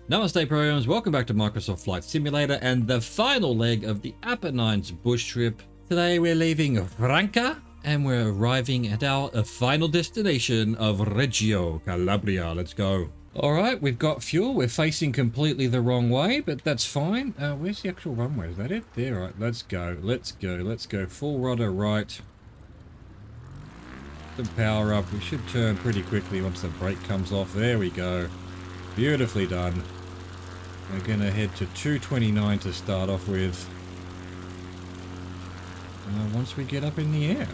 Namaste programs, welcome back to Microsoft Flight Simulator and the final leg of the Apennines bush trip. Today we're leaving Franca and we're arriving at our final destination of Reggio, Calabria. Let's go. Alright, we've got fuel. We're facing completely the wrong way, but that's fine. Where's the actual runway? Is that it? There, right. Let's go. Let's go. Let's go. Full rudder right. Some power up. We should turn pretty quickly once the brake comes off. There we go. Beautifully done. We're going to head to 229 to start off with. Once we get up in the air.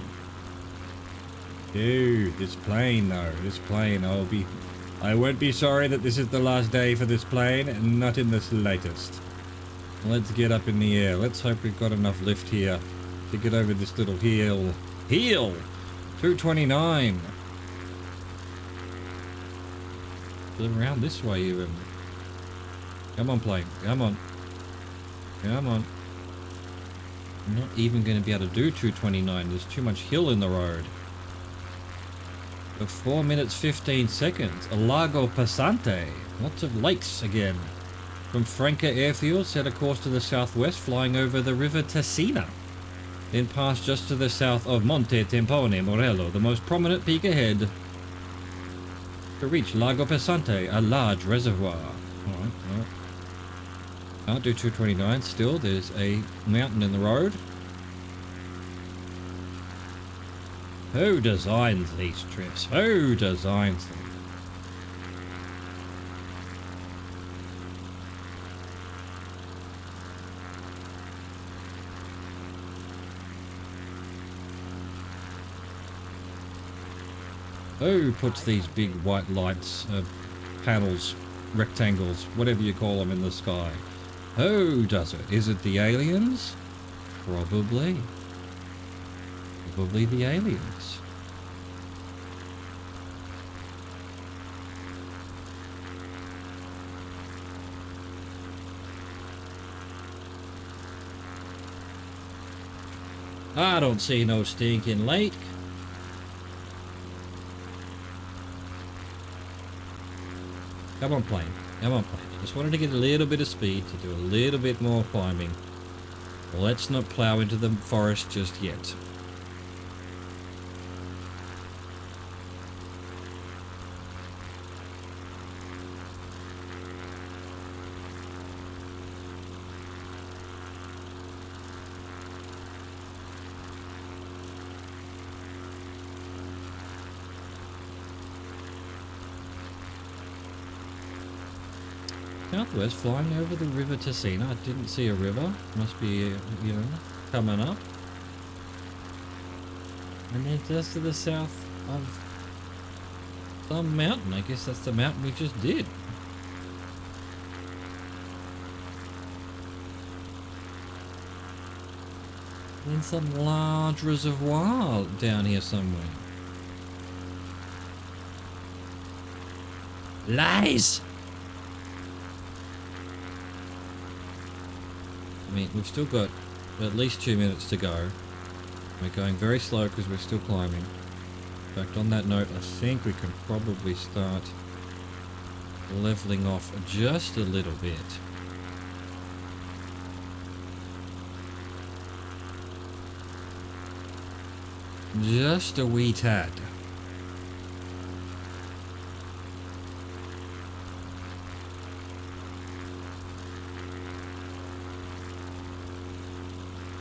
Dude, this plane though. This plane, I won't be sorry that this is the last day for this plane. Not in the slightest. Let's get up in the air. Let's hope we've got enough lift here to get over this little hill. 229. Around this way even. Come on, plane. Come on. Come on. I'm not even going to be able to do 229. There's too much hill in the road. For 4 minutes 15 seconds. A Lago Passante. Lots of lakes again. From Franca airfield, set a course to the southwest, flying over the river Tessina. Then pass just to the south of Monte Tempone Morello, the most prominent peak ahead. To reach Lago Passante, a large reservoir. Alright, well. Can't do 229 still. There's a mountain in the road. Who designs these trips? Who designs them? Who puts these big white lights, panels, rectangles, whatever you call them in the sky? Who does it? Is it the aliens? Probably. Probably the aliens. I don't see no stinking lake. Come on, plane. Come on, plane. I just wanted to get a little bit of speed to do a little bit more climbing. Let's not plow into the forest just yet. Southwest, flying over the river Tessina. I didn't see a river. Must be, coming up. And then just to the south of some mountain. I guess that's the mountain we just did. Then some large reservoir down here somewhere. Lies! I mean, we've still got at least 2 minutes to go. We're going very slow because we're still climbing. In fact, on that note, I think we can probably start leveling off just a little bit. Just a wee tad.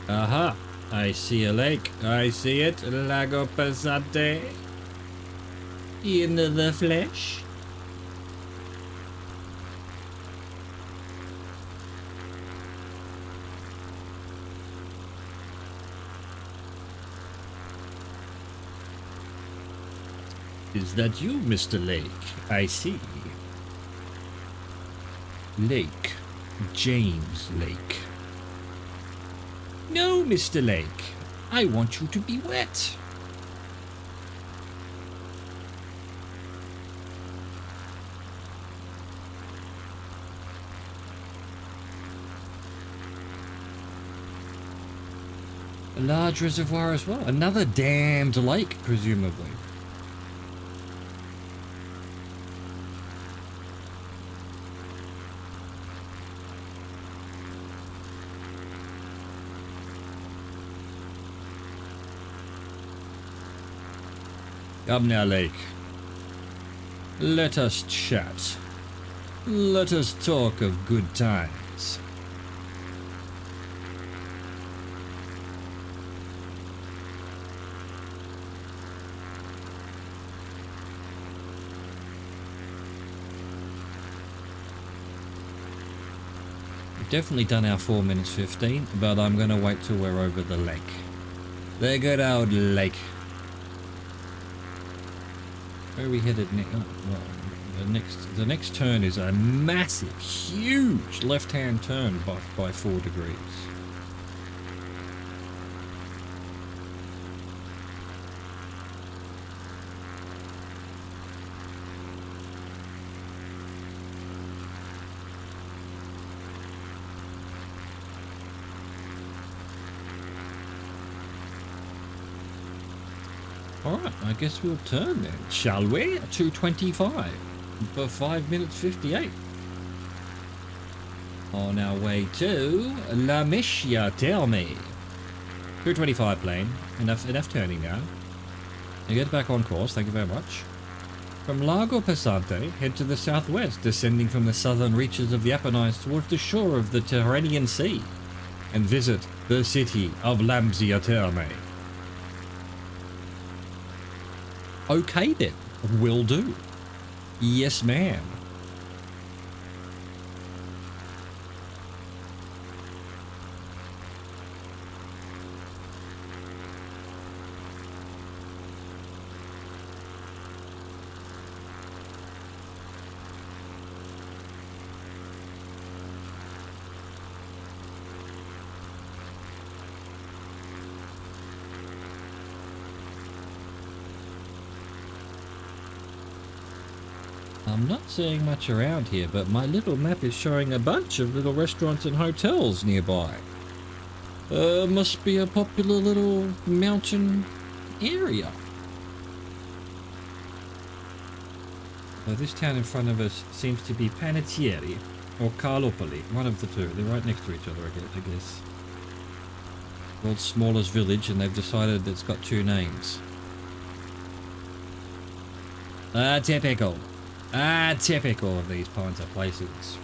Aha! I see a lake. I see it. Lago Passante. In the flesh. Is that you, Mr. Lake? I see. Lake. James Lake. No, Mr. Lake. I want you to be wet. A large reservoir as well. Another damned lake, presumably. Come now, Lake. Let us chat. Let us talk of good times. We've definitely done our 4 minutes 15, but I'm going to wait till we're over the lake. The good old lake. Where are we headed next? Oh, well, the next turn is a massive, huge left-hand turn by 4 degrees. Alright, I guess we'll turn then, shall we? 225 for 5 minutes 58. On our way to La Mischia, tell me. 225 plane, enough turning now. And get back on course, thank you very much. From Lago Pesante, head to the southwest, descending from the southern reaches of the Apennines towards the shore of the Tyrrhenian Sea, and visit the city of Lambzia Terme. Okay then, will do. Yes, ma'am. I'm not seeing much around here, but my little map is showing a bunch of little restaurants and hotels nearby. Must be a popular little mountain area. This town in front of us seems to be Panettiere or Carlopoli, one of the two. They're right next to each other, I guess. World's smallest village, and they've decided it's got 2 names. Typical. Typical of these kinds of places.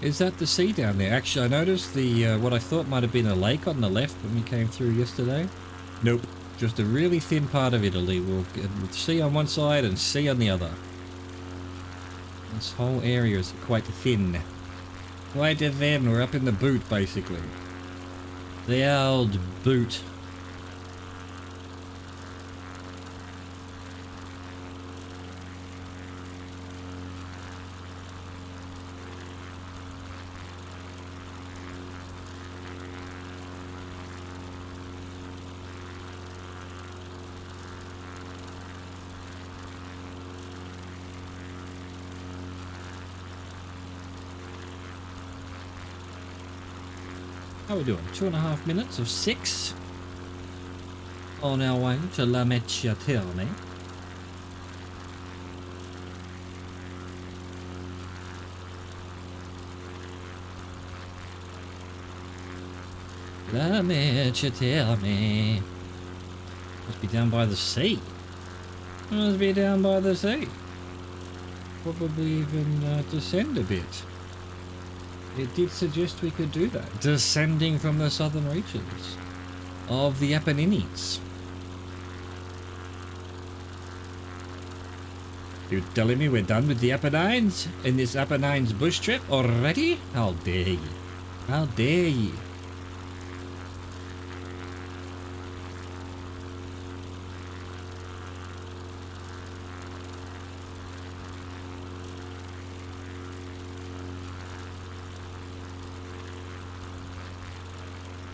Is that the sea down there? Actually, I noticed the what I thought might have been a lake on the left when we came through yesterday. Nope, just a really thin part of Italy. We'll get sea on one side and sea on the other. This whole area is quite thin. Quite thin. We're up in the boot, basically. The old boot. How are we doing? 2.5 minutes of 6 on our way to La Mischia Terme. La Mischia Terme. Must be down by the sea. Must be down by the sea. Probably even descend a bit. It did suggest we could do that. Descending from the southern reaches of the Apennines. You telling me we're done with the Apennines in this Apennines bush trip already? How dare you? How dare you?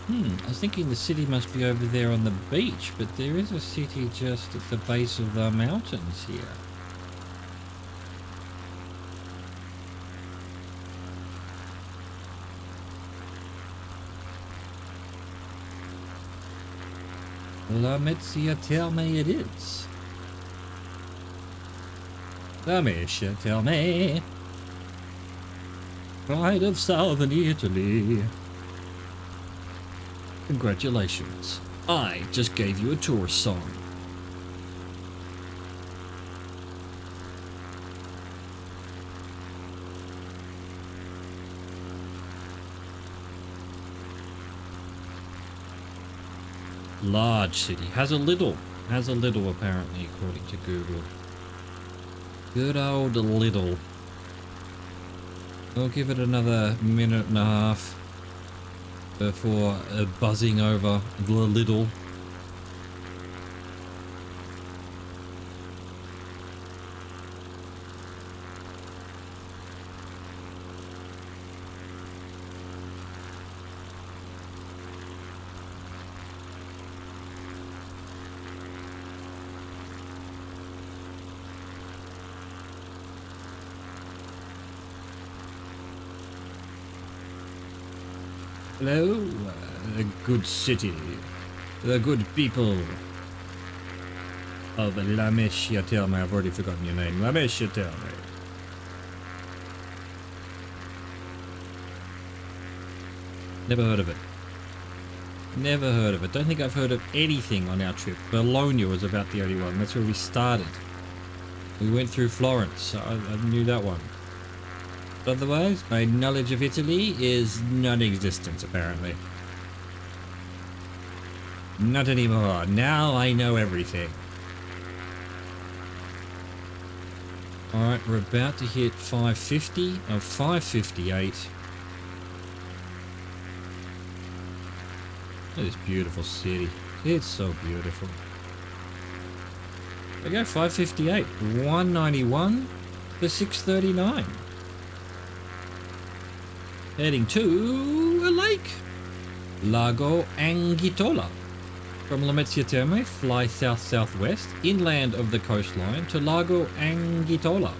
I was thinking the city must be over there on the beach, but there is a city just at the base of the mountains here. La Metzia, tell me it is. La Metzia, tell me. Pride of Southern Italy. Congratulations. I just gave you a tourist song. Large city. Has a little apparently, according to Google. Good old little. I'll give it another minute and a half before buzzing over the little. Hello, the good city, the good people of La Meschia-Terme. I've already forgotten your name. La Meschia-Terme. Never heard of it. Never heard of it. Don't think I've heard of anything on our trip. Bologna was about the only one. That's where we started. We went through Florence, so I knew that one. Otherwise, my knowledge of Italy is non-existent, apparently. Not anymore. Now I know everything. Alright, we're about to hit 550 of 558. This beautiful city. It's so beautiful. There we go, 558. 191 to 639. Heading to a lake, Lago Anghitola. From La Mezzia-Terme, fly south-southwest, inland of the coastline, to Lago Anghitola,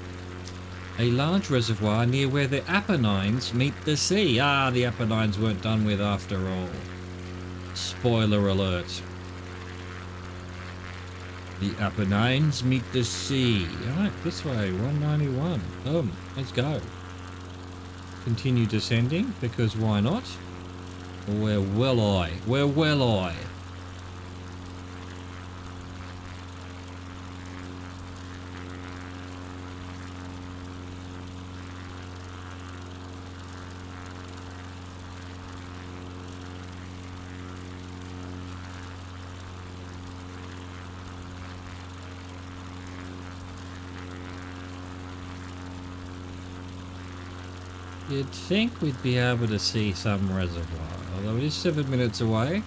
a large reservoir near where the Apennines meet the sea. Ah, the Apennines weren't done with after all. Spoiler alert. The Apennines meet the sea. Alright, this way, 191. Let's go. Continue descending, because why not? We're well-eye. We're well-eye. You'd think we'd be able to see some reservoir, although it is 7 minutes away,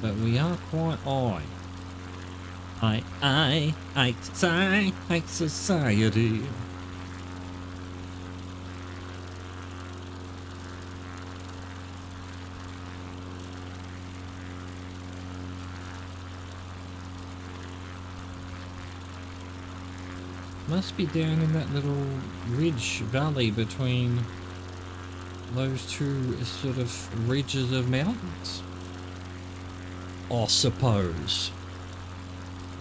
but we are quite high. High society. Must be down in that little ridge valley between those two sort of ridges of mountains, I suppose.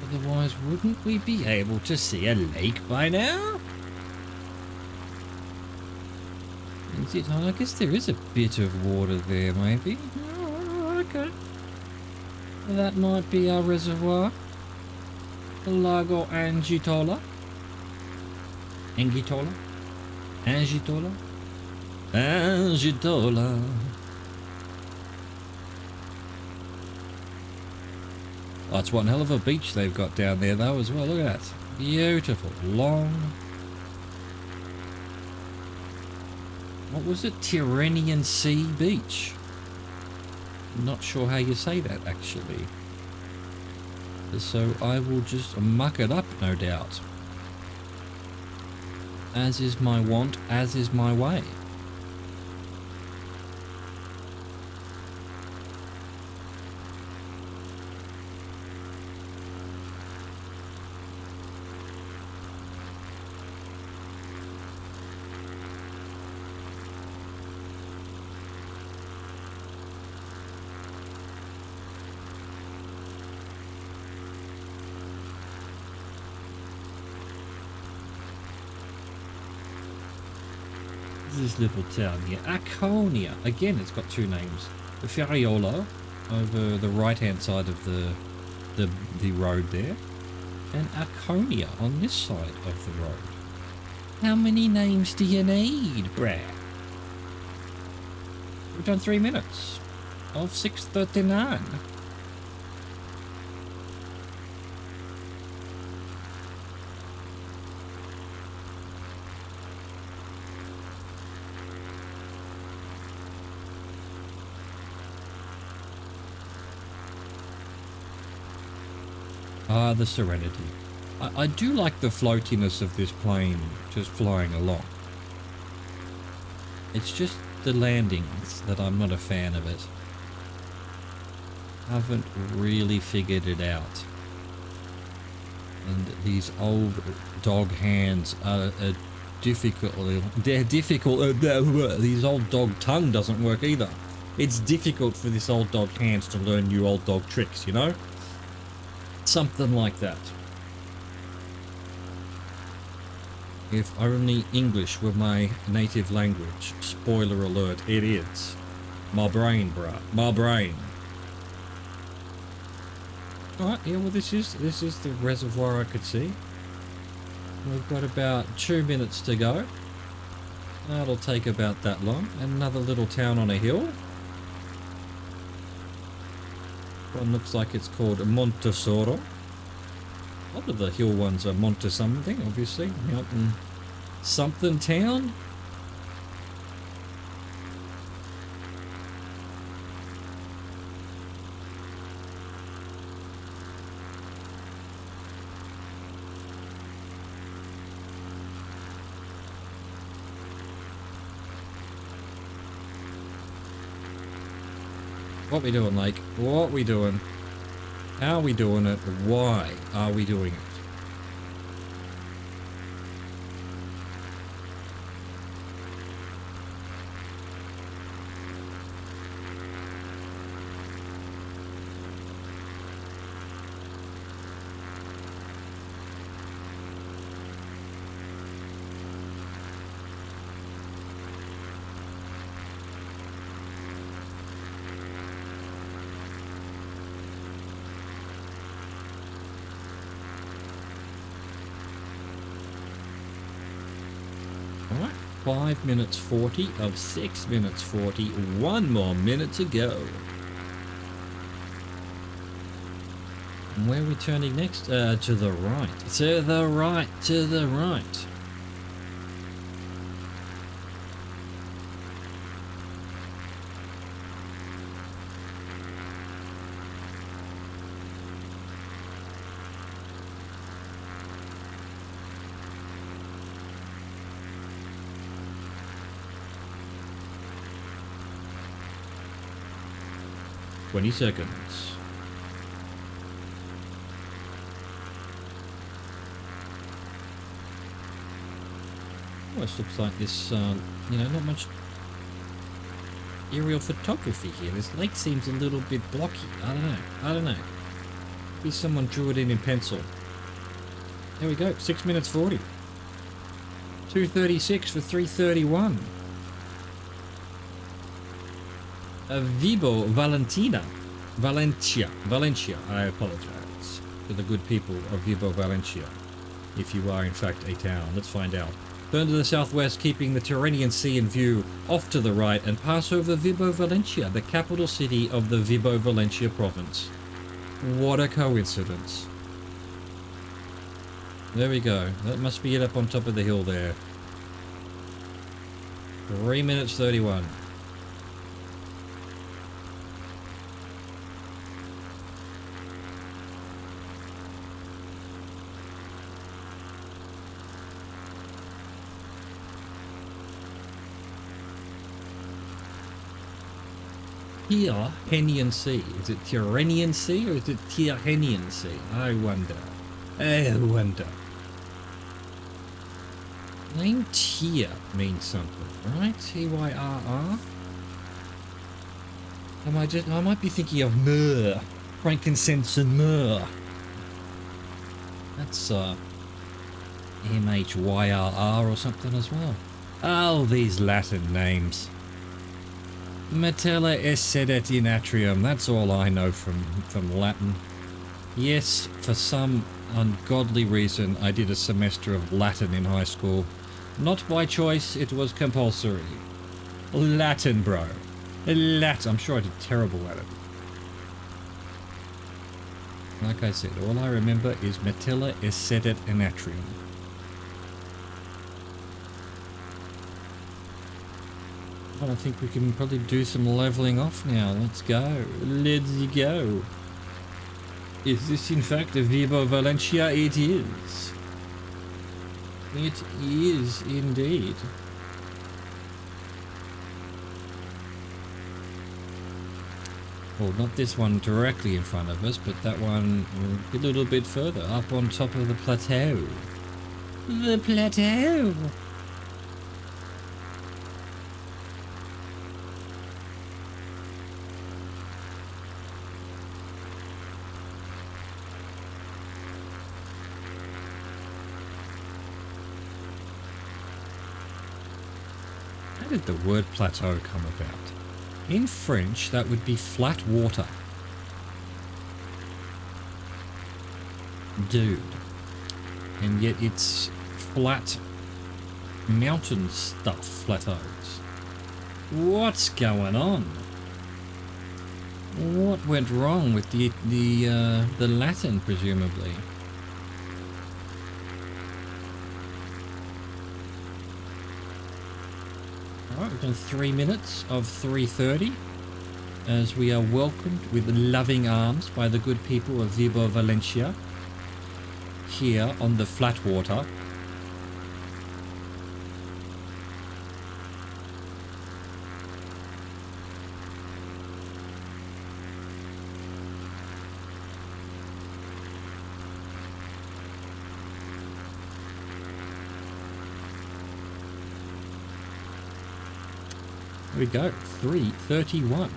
Otherwise, wouldn't we be able to see a lake by now? Is it? I guess there is a bit of water there, maybe. Oh, okay. That might be our reservoir. The Lago Anghitola. Anghitola? Anghitola? Anghitola. Oh, it's one hell of a beach they've got down there though as well. Look at that. Beautiful. Long. What was it? Tyrrhenian Sea Beach. Not sure how you say that actually. So I will just muck it up, no doubt. As is my wont, as is my way. this little town here? Arconia. Again, it's got two names. Ferraiolo over the right-hand side of the road there, and Arconia on this side of the road. How many names do you need, Brad? We've done 3 minutes of 6:39. Ah, the serenity. I do like the floatiness of this plane just flying along. It's just the landings that I'm not a fan of it. Haven't really figured it out. And these old dog hands are difficult. They're difficult. These old dog tongue doesn't work either. It's difficult for this old dog hands to learn new old dog tricks, you know? Something like that. If only English were my native language. Spoiler alert, it is. My brain, bruh. My brain. Alright, yeah, well this is the reservoir I could see. We've got about 2 minutes to go. That'll take about that long. Another little town on a hill. One looks like it's called Montesoro. A lot of the hill ones are Monte something, obviously. Mountain something town. What we doing, Lake? What we doing? How are we doing it? Why are we doing it? Alright, 5 minutes 40 of 6 minutes 40. 1 more minute to go. And where are we turning next? To the right. To the right. To the right. Twenty seconds. Almost looks like this, you know, not much aerial photography here. This lake seems a little bit blocky. I don't know. Maybe someone drew it in pencil. There we go. 6 minutes 40. 2:36 for 3:31. Vibo Valencia, I apologize to the good people of Vibo Valencia, if you are in fact a town. Let's find out. Turn to the southwest, keeping the Tyrrhenian Sea in view, off to the right, and pass over Vibo Valencia, the capital city of the Vibo Valencia province. What a coincidence. There we go. That must be it up on top of the hill there. 3 minutes 31. Tyrrhenian Sea. Is it Tyrrhenian Sea or is it Tyrrhenian Sea? I wonder. Name Tyr means something, right? Tyrr. I might be thinking of myrrh, frankincense and myrrh. That's MHYRR or something as well. Oh, these Latin names. Metella sedet in atrium, that's all I know from Latin. Yes, for some ungodly reason I did a semester of Latin in high school. Not by choice, it was compulsory. Latin, bro. Latin. I'm sure I did terrible at it. Like I said, all I remember is Metella sedet in atrium. Well, I think we can probably do some leveling off now. Let's go. Let's go. Is this in fact a Vibo Valentia? It is. It is indeed. Well, not this one directly in front of us, but that one a little bit further, up on top of the plateau. The plateau! How did the word plateau come about? In French, that would be flat water. Dude. And yet it's flat mountain stuff, plateaus. What's going on? What went wrong with the Latin, presumably? Alright, we've done 3 minutes of 3:30 as we are welcomed with loving arms by the good people of Vibo Valentia here on the flat water. There we go, 3:31.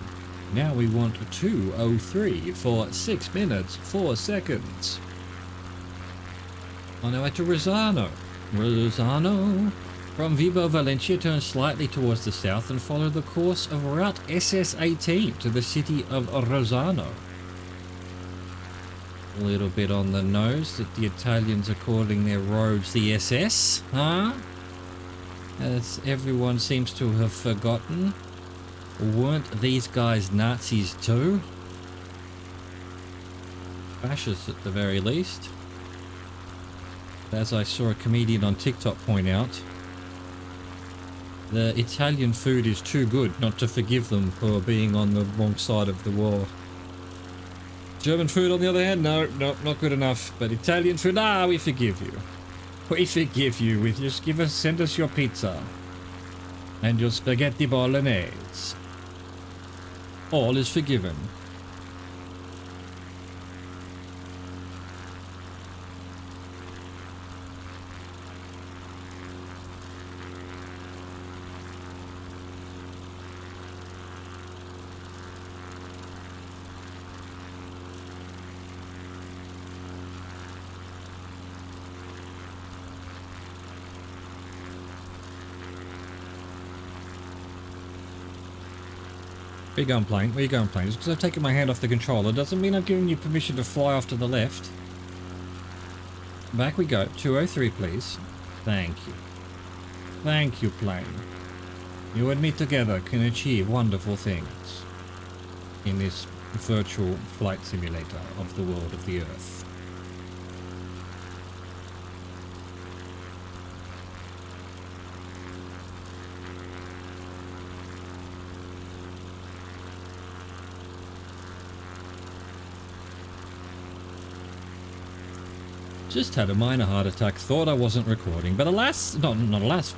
Now we want 2:03 for 6 minutes, 4 seconds. On our way to Rosano. Rosano. From Vibo Valentia, turn slightly towards the south and follow the course of Route SS18 to the city of Rosano. A little bit on the nose that the Italians are calling their roads the SS, huh? As everyone seems to have forgotten. Weren't these guys Nazis too? Fascists at the very least. As I saw a comedian on TikTok point out, the Italian food is too good not to forgive them for being on the wrong side of the war. German food, on the other hand, no, not good enough. But Italian food, we forgive you. We forgive you. We just send us your pizza and your spaghetti bolognese. All is forgiven. Where you going, plane? Where you going, plane? Just because I've taken my hand off the controller doesn't mean I'm giving you permission to fly off to the left. Back we go. 203, please. Thank you. Thank you, plane. You and me together can achieve wonderful things in this virtual flight simulator of the world of the Earth. Just had a minor heart attack, thought I wasn't recording, but alas, not alas,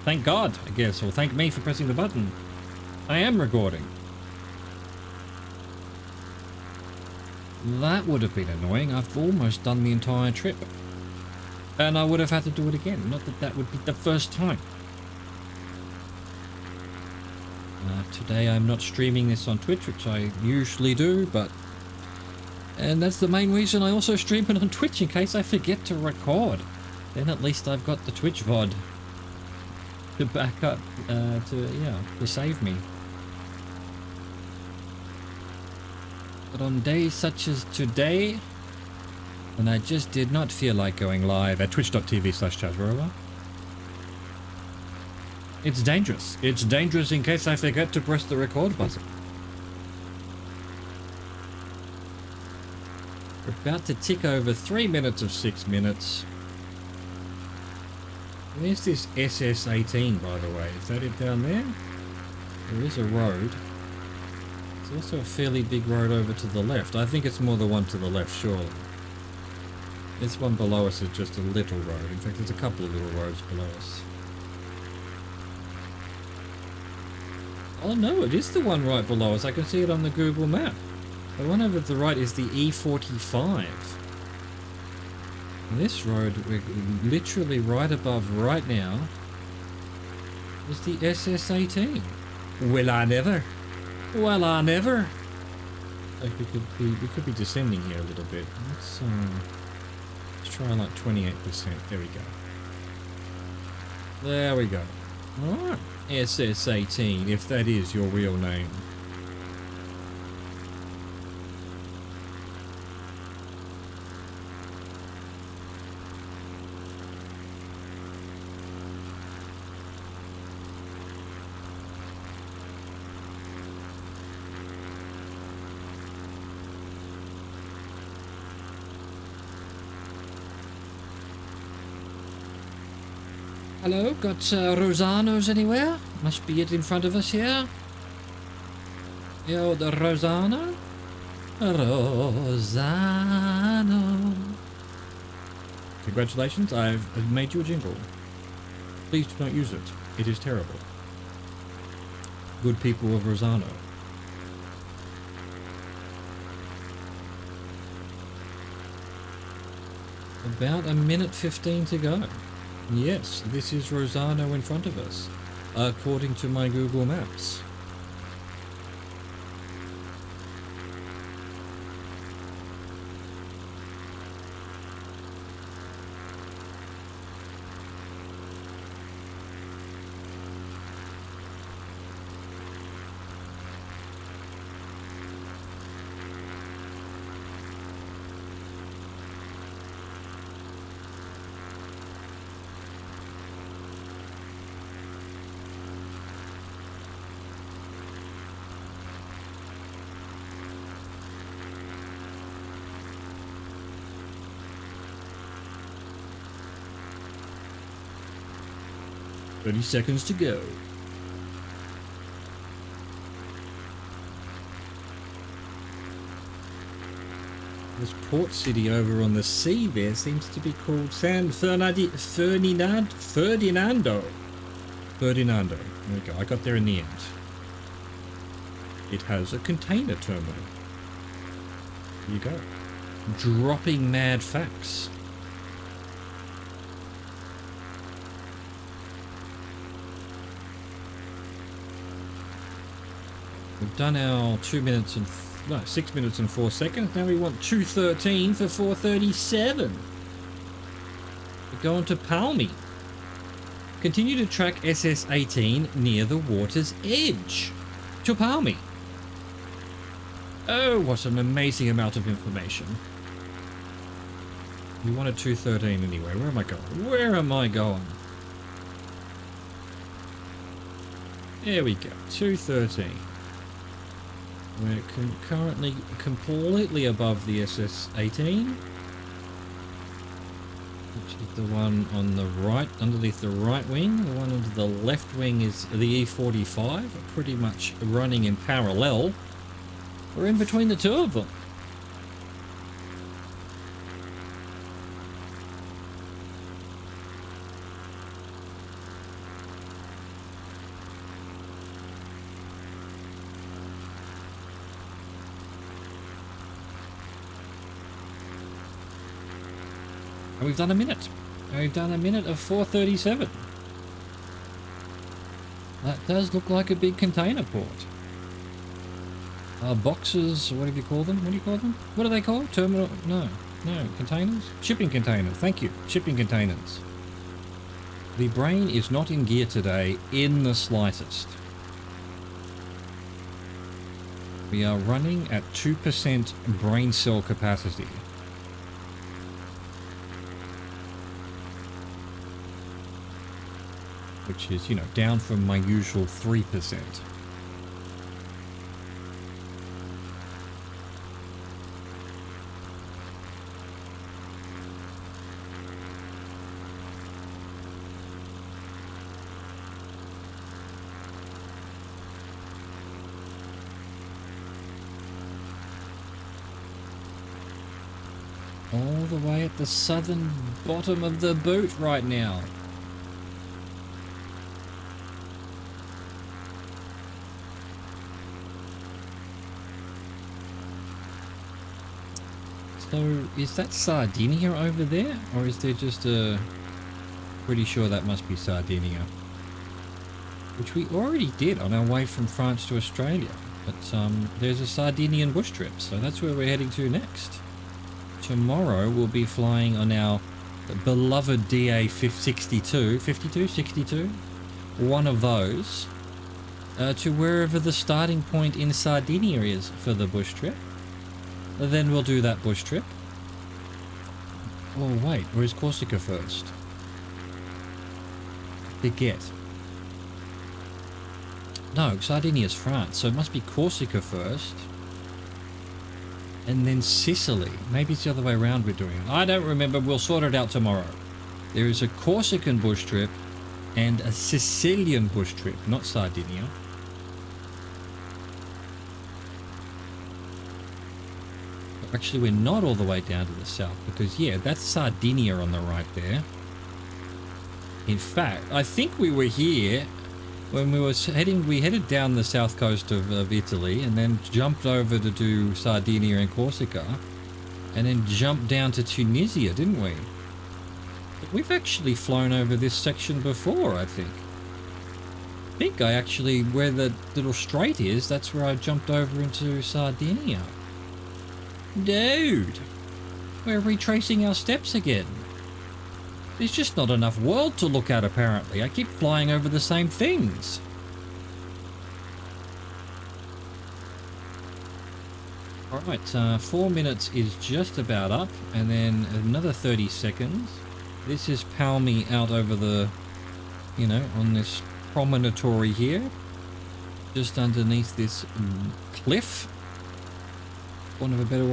thank God, I guess, or thank me for pressing the button. I am recording. That would have been annoying. I've almost done the entire trip. And I would have had to do it again. Not that that would be the first time. Today I'm not streaming this on Twitch, which I usually do, but... And that's the main reason I also stream it on Twitch, in case I forget to record. Then at least I've got the Twitch VOD. to back up, to save me. But on days such as today, when I just did not feel like going live at twitch.tv/ChazRover, it's dangerous. It's dangerous in case I forget to press the record button. We're about to tick over 3 minutes of 6 minutes. Where's this SS18, by the way? Is that it down there? There is a road. There's also a fairly big road over to the left. I think it's more the one to the left, surely. This one below us is just a little road. In fact, there's a couple of little roads below us. Oh no, it is the one right below us. I can see it on the Google map. The one over to the right is the E45. And this road, we're literally right above right now, is the SS18. Well, I never. Well, I never. Like we could be descending here a little bit. Let's try like 28%. There we go. There we go. Alright. SS18, if that is your real name. Hello, got Rosanos anywhere? Must be it in front of us here. Yo, the Rosano? Rosano. Congratulations, I've made you a jingle. Please do not use it. It is terrible. Good people of Rosano. About a minute 15 to go. Yes, this is Rosano in front of us, according to my Google Maps. "30 seconds to go." This port city over on the sea there seems to be called San Ferdinando. Ferdinando. There we go. I got there in the end. It has a container terminal. There you go. Dropping mad facts. We've done our 6 minutes and 4 seconds. Now we want 2:13 for 4:37. We're going to Palmy. Continue to track SS18 near the water's edge. To Palmy. Oh, what an amazing amount of information. We wanted 2:13 anyway. Where am I going? Where am I going? There we go. 2:13. We're currently completely above the SS18, which is the one on the right, underneath the right wing. The one under the left wing is the E45, pretty much running in parallel. We're in between the two of them. And we've done a minute. And we've done a minute of 4:37. That does look like a big container port. Boxes, what do you call them? What do you call them? What are they called? Terminal? No, containers? Shipping containers. Thank you. Shipping containers. The brain is not in gear today in the slightest. We are running at 2% brain cell capacity. Which is, you know, down from my usual 3%. All the way at the southern bottom of the boot right now. So, is that Sardinia over there? Or is there just a... Pretty sure that must be Sardinia. Which we already did on our way from France to Australia. But there's a Sardinian bush trip, so that's where we're heading to next. Tomorrow we'll be flying on our beloved DA-62, 62? One of those. To wherever the starting point in Sardinia is for the bush trip. Then we'll do that bush trip. Oh wait, or is Corsica first? Forget. No, Sardinia's France, so it must be Corsica first. And then Sicily. Maybe it's the other way around we're doing it. I don't remember, we'll sort it out tomorrow. There is a Corsican bush trip and a Sicilian bush trip, not Sardinia. Actually, we're not all the way down to the south because, yeah, that's Sardinia on the right there. In fact, I think we were here when we headed down the south coast of Italy and then jumped over to do Sardinia and Corsica and then jumped down to Tunisia, didn't we? But we've actually flown over this section before, I think. Where the little strait is, that's where I jumped over into Sardinia. Dude, we're retracing our steps again. There's just not enough world to look at, apparently. I keep flying over the same things. Alright, 4 minutes is just about up, and then another 30 seconds. This is Palmy out over the, you know, on this promontory here. Just underneath this cliff. Want of a better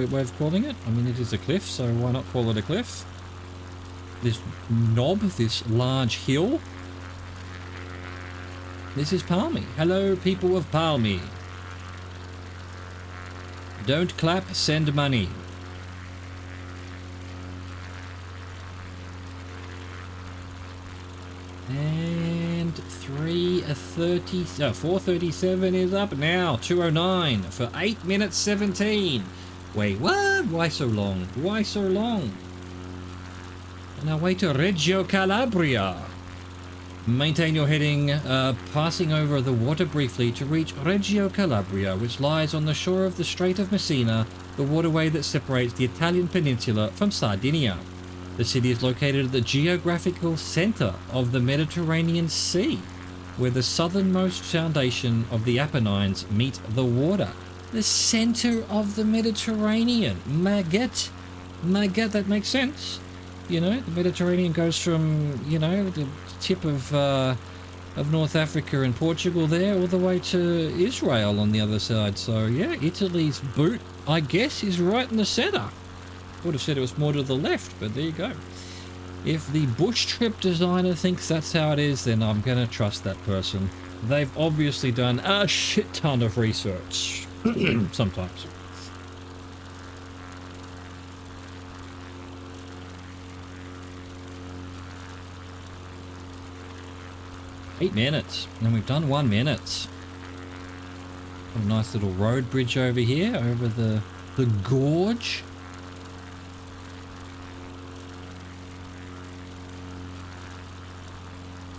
way of calling it? I mean, it is a cliff, so why not call it a cliff? This knob, this large hill. This is Palmy. Hello, people of Palmy. Don't clap, send money. And 4:37 is up now. 2:09 for 8 minutes 17. Wait, what? Why so long? Why so long? On our way to Reggio, Calabria. Maintain your heading, passing over the water briefly to reach Reggio, Calabria, which lies on the shore of the Strait of Messina, the waterway that separates the Italian peninsula from Sardinia. The city is located at the geographical center of the Mediterranean Sea, where the southernmost foundation of the Apennines meet the water. The center of the Mediterranean. Maggot, that makes sense. You know, the Mediterranean goes from, you know, the tip of North Africa and Portugal there all the way to Israel on the other side. So, yeah, Italy's boot, I guess, is right in the center. Would have said it was more to the left, but there you go. If the bush trip designer thinks that's how it is, then I'm going to trust that person. They've obviously done a shit ton of research. Sometimes. Eight minutes, and we've done 1 minute. A nice little road bridge over here, over the gorge.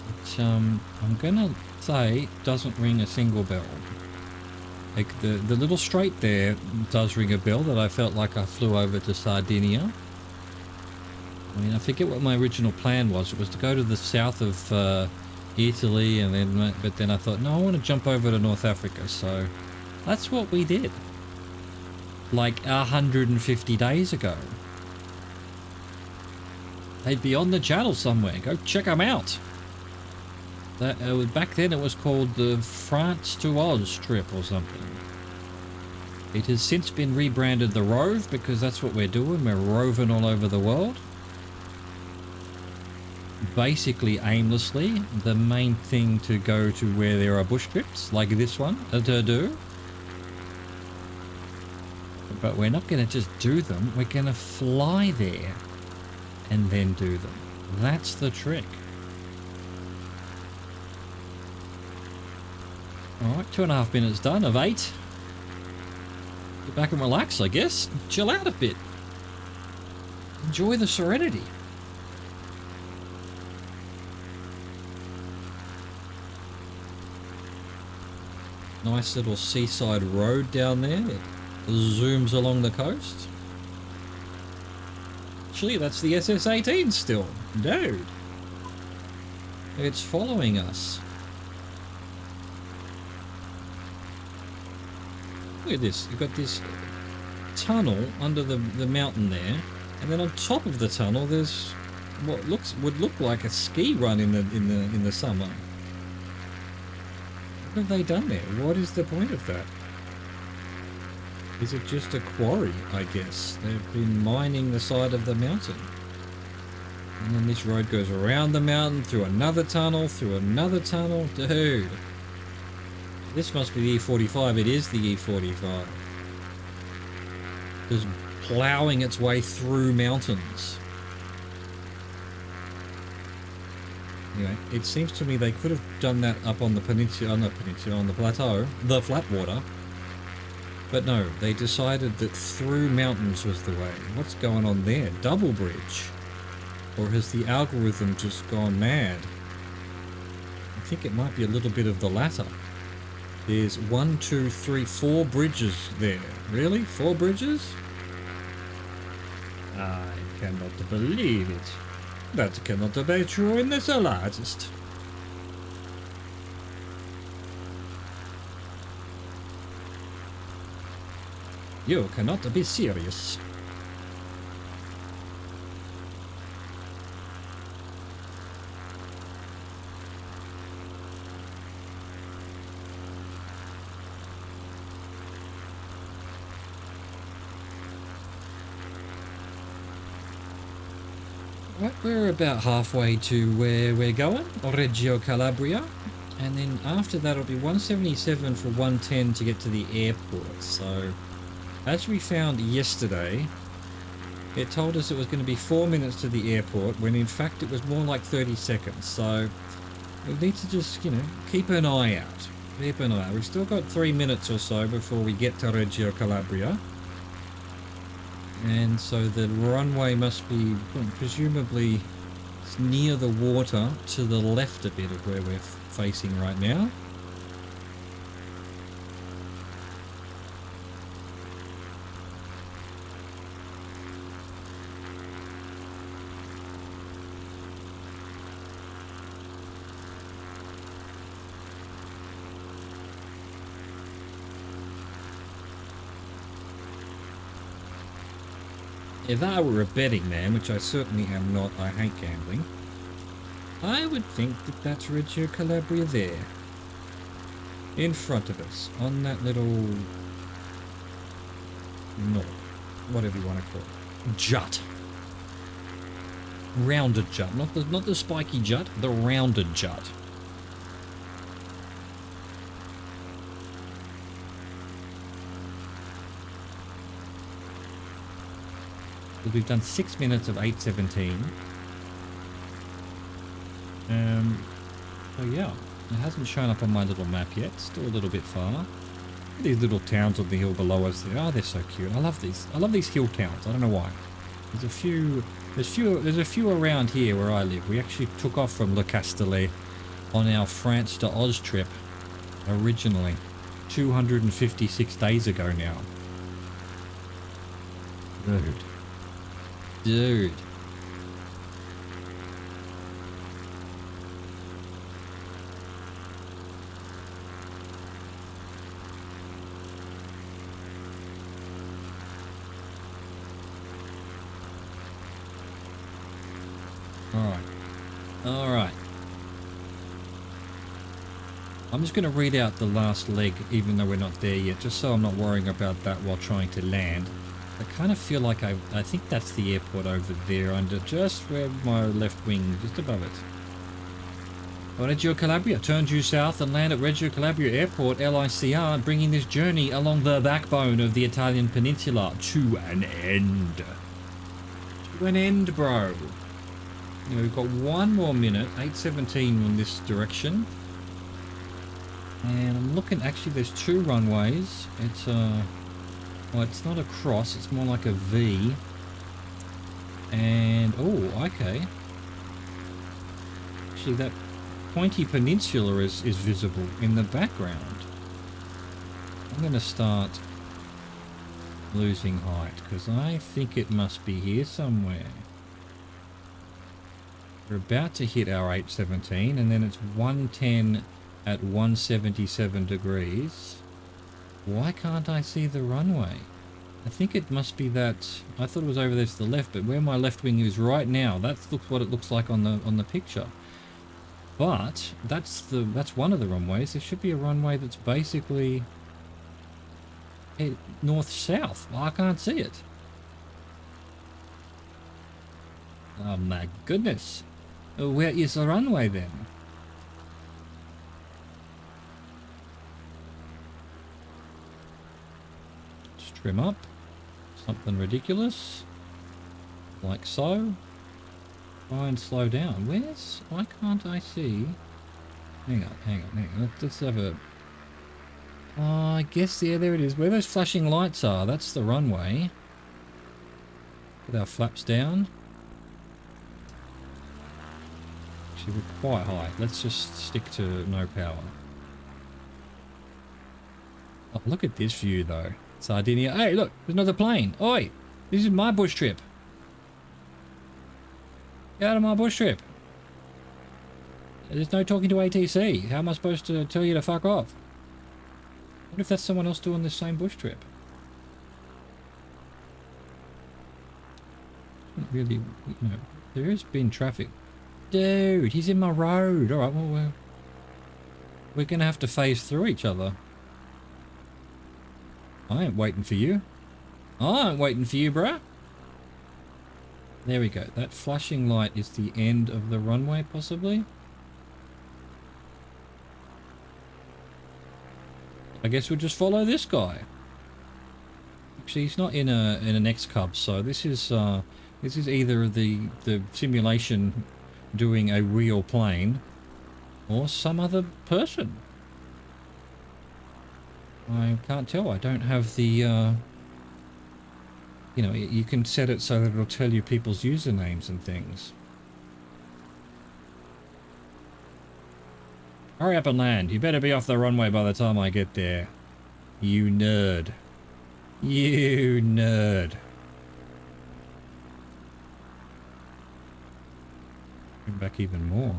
Which, I'm gonna say doesn't ring a single bell. Like the little strait there does ring a bell that I felt like I flew over to Sardinia. I mean, I forget what my original plan was. It was to go to the south of Italy, and then, but then I thought, no, I want to jump over to North Africa. So that's what we did. Like 150 days ago. They'd be on the channel somewhere. Go check them out. Back then it was called the France to Oz trip or something. It has since been rebranded the Rove because that's what we're doing. We're roving all over the world. Basically aimlessly. The main thing to go to where there are bush trips like this one to do. But we're not going to just do them. We're going to fly there and then do them. That's the trick. Alright, 2.5 minutes done of 8. Get back and relax, I guess. Chill out a bit. Enjoy the serenity. Nice little seaside road down there that zooms along the coast. Actually, that's the SS-18 still. Dude. It's following us. Look at this. You've got this tunnel under the mountain there, and then on top of the tunnel there's what would look like a ski run in the summer. What have they done there? What is the point of that? Is it just a quarry, I guess? They've been mining the side of the mountain. And then this road goes around the mountain, through another tunnel, Dude. This must be the E45. It is the E45. Just ploughing its way through mountains. Anyway, it seems to me they could have done that up on the peninsula, on the plateau, the flat water. But no, they decided that through mountains was the way. What's going on there? Double bridge? Or has the algorithm just gone mad? I think it might be a little bit of the latter. There's 1, 2, 3, 4 bridges there. Really? 4 bridges? I cannot believe it. That cannot be true in the slightest. You cannot be serious. Right, we're about halfway to where we're going, Reggio, Calabria. And then after that it'll be 177 for 110 to get to the airport. So, as we found yesterday, it told us it was going to be 4 minutes to the airport, when in fact it was more like 30 seconds. So, we need to just, keep an eye out. Keep an eye out. We've still got 3 minutes or so before we get to Reggio, Calabria. And so the runway must be, presumably, it's near the water to the left a bit of where we're facing right now. If I were a betting man, which I certainly am not, I hate gambling, I would think that that's Reggio Calabria there. In front of us, on that little knob, whatever you want to call it. Jut. Rounded jut, not the spiky jut, the rounded jut. We've done 6 minutes of 8:17. So yeah, it hasn't shown up on my little map yet. Still a little bit far. These little towns on the hill below us. Oh, they're so cute. I love these. I love these hill towns. I don't know why. There's a few around here where I live. We actually took off from Le Castellet on our France to Oz trip originally, 256 days ago now. Dude. Alright. Alright. I'm just going to read out the last leg, even though we're not there yet, just so I'm not worrying about that while trying to land. I kind of feel like I think that's the airport over there, under just where my left wing, just above it. Reggio Calabria, turn due south and land at Reggio Calabria Airport, LICR, bringing this journey along the backbone of the Italian peninsula to an end. To an end, bro. You know, we've got one more minute, 8:17 on this direction. And I'm looking, actually there's two runways. It's well, it's not a cross, it's more like a V. And, oh, okay. Actually that pointy peninsula is visible in the background. I'm going to start losing height because I think it must be here somewhere. We're about to hit our 8:17 and then it's 110 at 177 degrees. Why can't I see the runway? I think it must be that. I thought it was over there to the left, but where my left wing is right now, that's what it looks like on the picture. But that's one of the runways. There should be a runway that's basically north-south. Well, I can't see it. Oh my goodness. Where is the runway then? Just trim up. Something ridiculous. Like so. Try and slow down. Why can't I see? Hang on. Let's have a... Oh, I guess, yeah, there it is. Where those flashing lights are, that's the runway. Put our flaps down. Actually, we're quite high. Let's just stick to no power. Oh, look at this view, though. Sardinia. Hey, look, there's another plane. Oi, this is my bush trip. Get out of my bush trip. There's no talking to ATC. How am I supposed to tell you to fuck off? What if that's someone else doing the same bush trip? Really, you know, there has been traffic. Dude, he's in my road. All right, well, we're going to have to phase through each other. I ain't waiting for you. I ain't waiting for you, bruh. There we go. That flashing light is the end of the runway, possibly. I guess we'll just follow this guy. Actually, he's not in an X-Cub, so this is either the simulation doing a real plane or some other person. I can't tell. I don't have the you know, you can set it so that it'll tell you people's usernames and things. Hurry up and land. You better be off the runway by the time I get there. You nerd. You nerd. Bring back even more.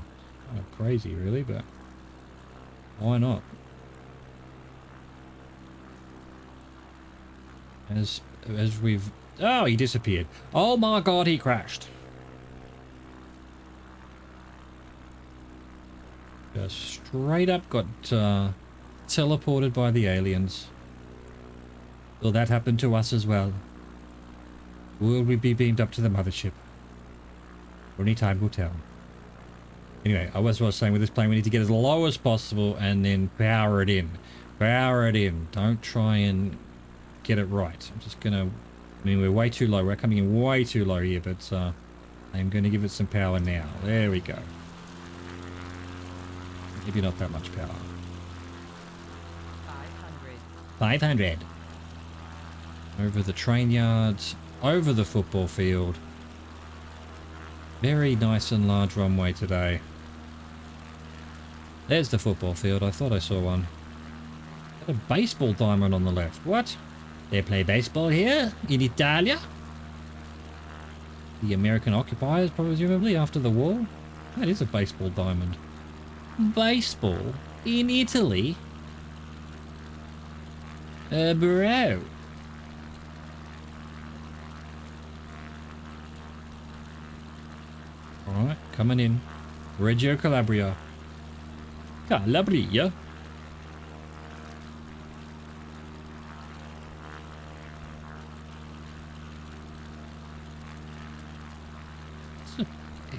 Kind of crazy, really, but why not? As we've... Oh, he disappeared. Oh my god, he crashed. Just straight up got teleported by the aliens. Will that happen to us as well? Will we be beamed up to the mothership? Only time will tell. Anyway, I was saying with this plane we need to get as low as possible and then power it in. Power it in. Don't try and get it right. I'm just gonna... I mean, we're way too low. We're coming in way too low here, but I'm going to give it some power now. There we go. Maybe not that much power. 500. Over the train yards, over the football field. Very nice and large runway today. There's the football field. I thought I saw one. Got a baseball diamond on the left. What? They play baseball here in Italia? The American occupiers, presumably, after the war? That is a baseball diamond. Baseball? In Italy? Bro. Alright, coming in. Reggio, Calabria. Calabria.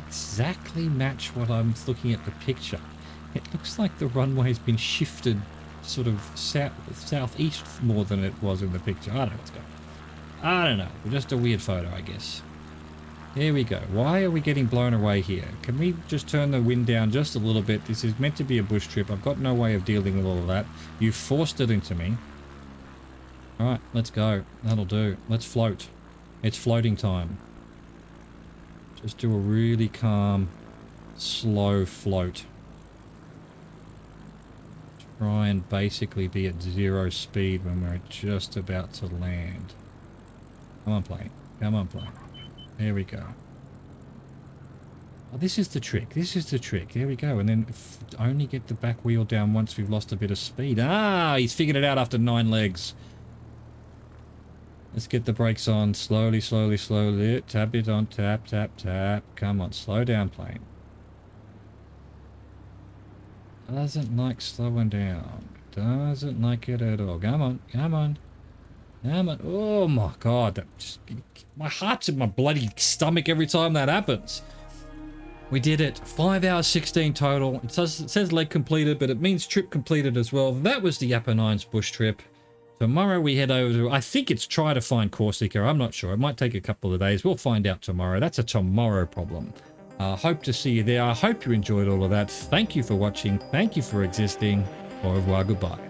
Exactly match what I'm looking at the picture. It looks like the runway's been shifted sort of southeast more than it was in the picture. I don't know what's going on. I don't know. Just a weird photo, I guess. There we go. Why are we getting blown away here? Can we just turn the wind down just a little bit? This is meant to be a bush trip. I've got no way of dealing with all of that. You forced it into me. Alright, let's go. That'll do. Let's float. It's floating time. Just do a really calm, slow float. Try and basically be at 0 speed when we're just about to land. Come on, plane. Come on, plane. There we go. Oh, this is the trick. This is the trick. There we go. And then only get the back wheel down once we've lost a bit of speed. Ah, he's figured it out after 9 legs. Let's get the brakes on. Slowly, slowly, slowly. Tap it on. Tap, tap, tap. Come on. Slow down, plane. Doesn't like slowing down. Doesn't like it at all. Come on. Come on. Come on. Oh, my God. That just, my heart's in my bloody stomach every time that happens. We did it. 5 hours 16 total. It says leg completed, but it means trip completed as well. That was the Apennines bush trip. Tomorrow we head over to, I think it's try to find Corsica. I'm not sure. It might take a couple of days. We'll find out tomorrow. That's a tomorrow problem. Hope to see you there. I hope you enjoyed all of that. Thank you for watching. Thank you for existing. Au revoir. Goodbye.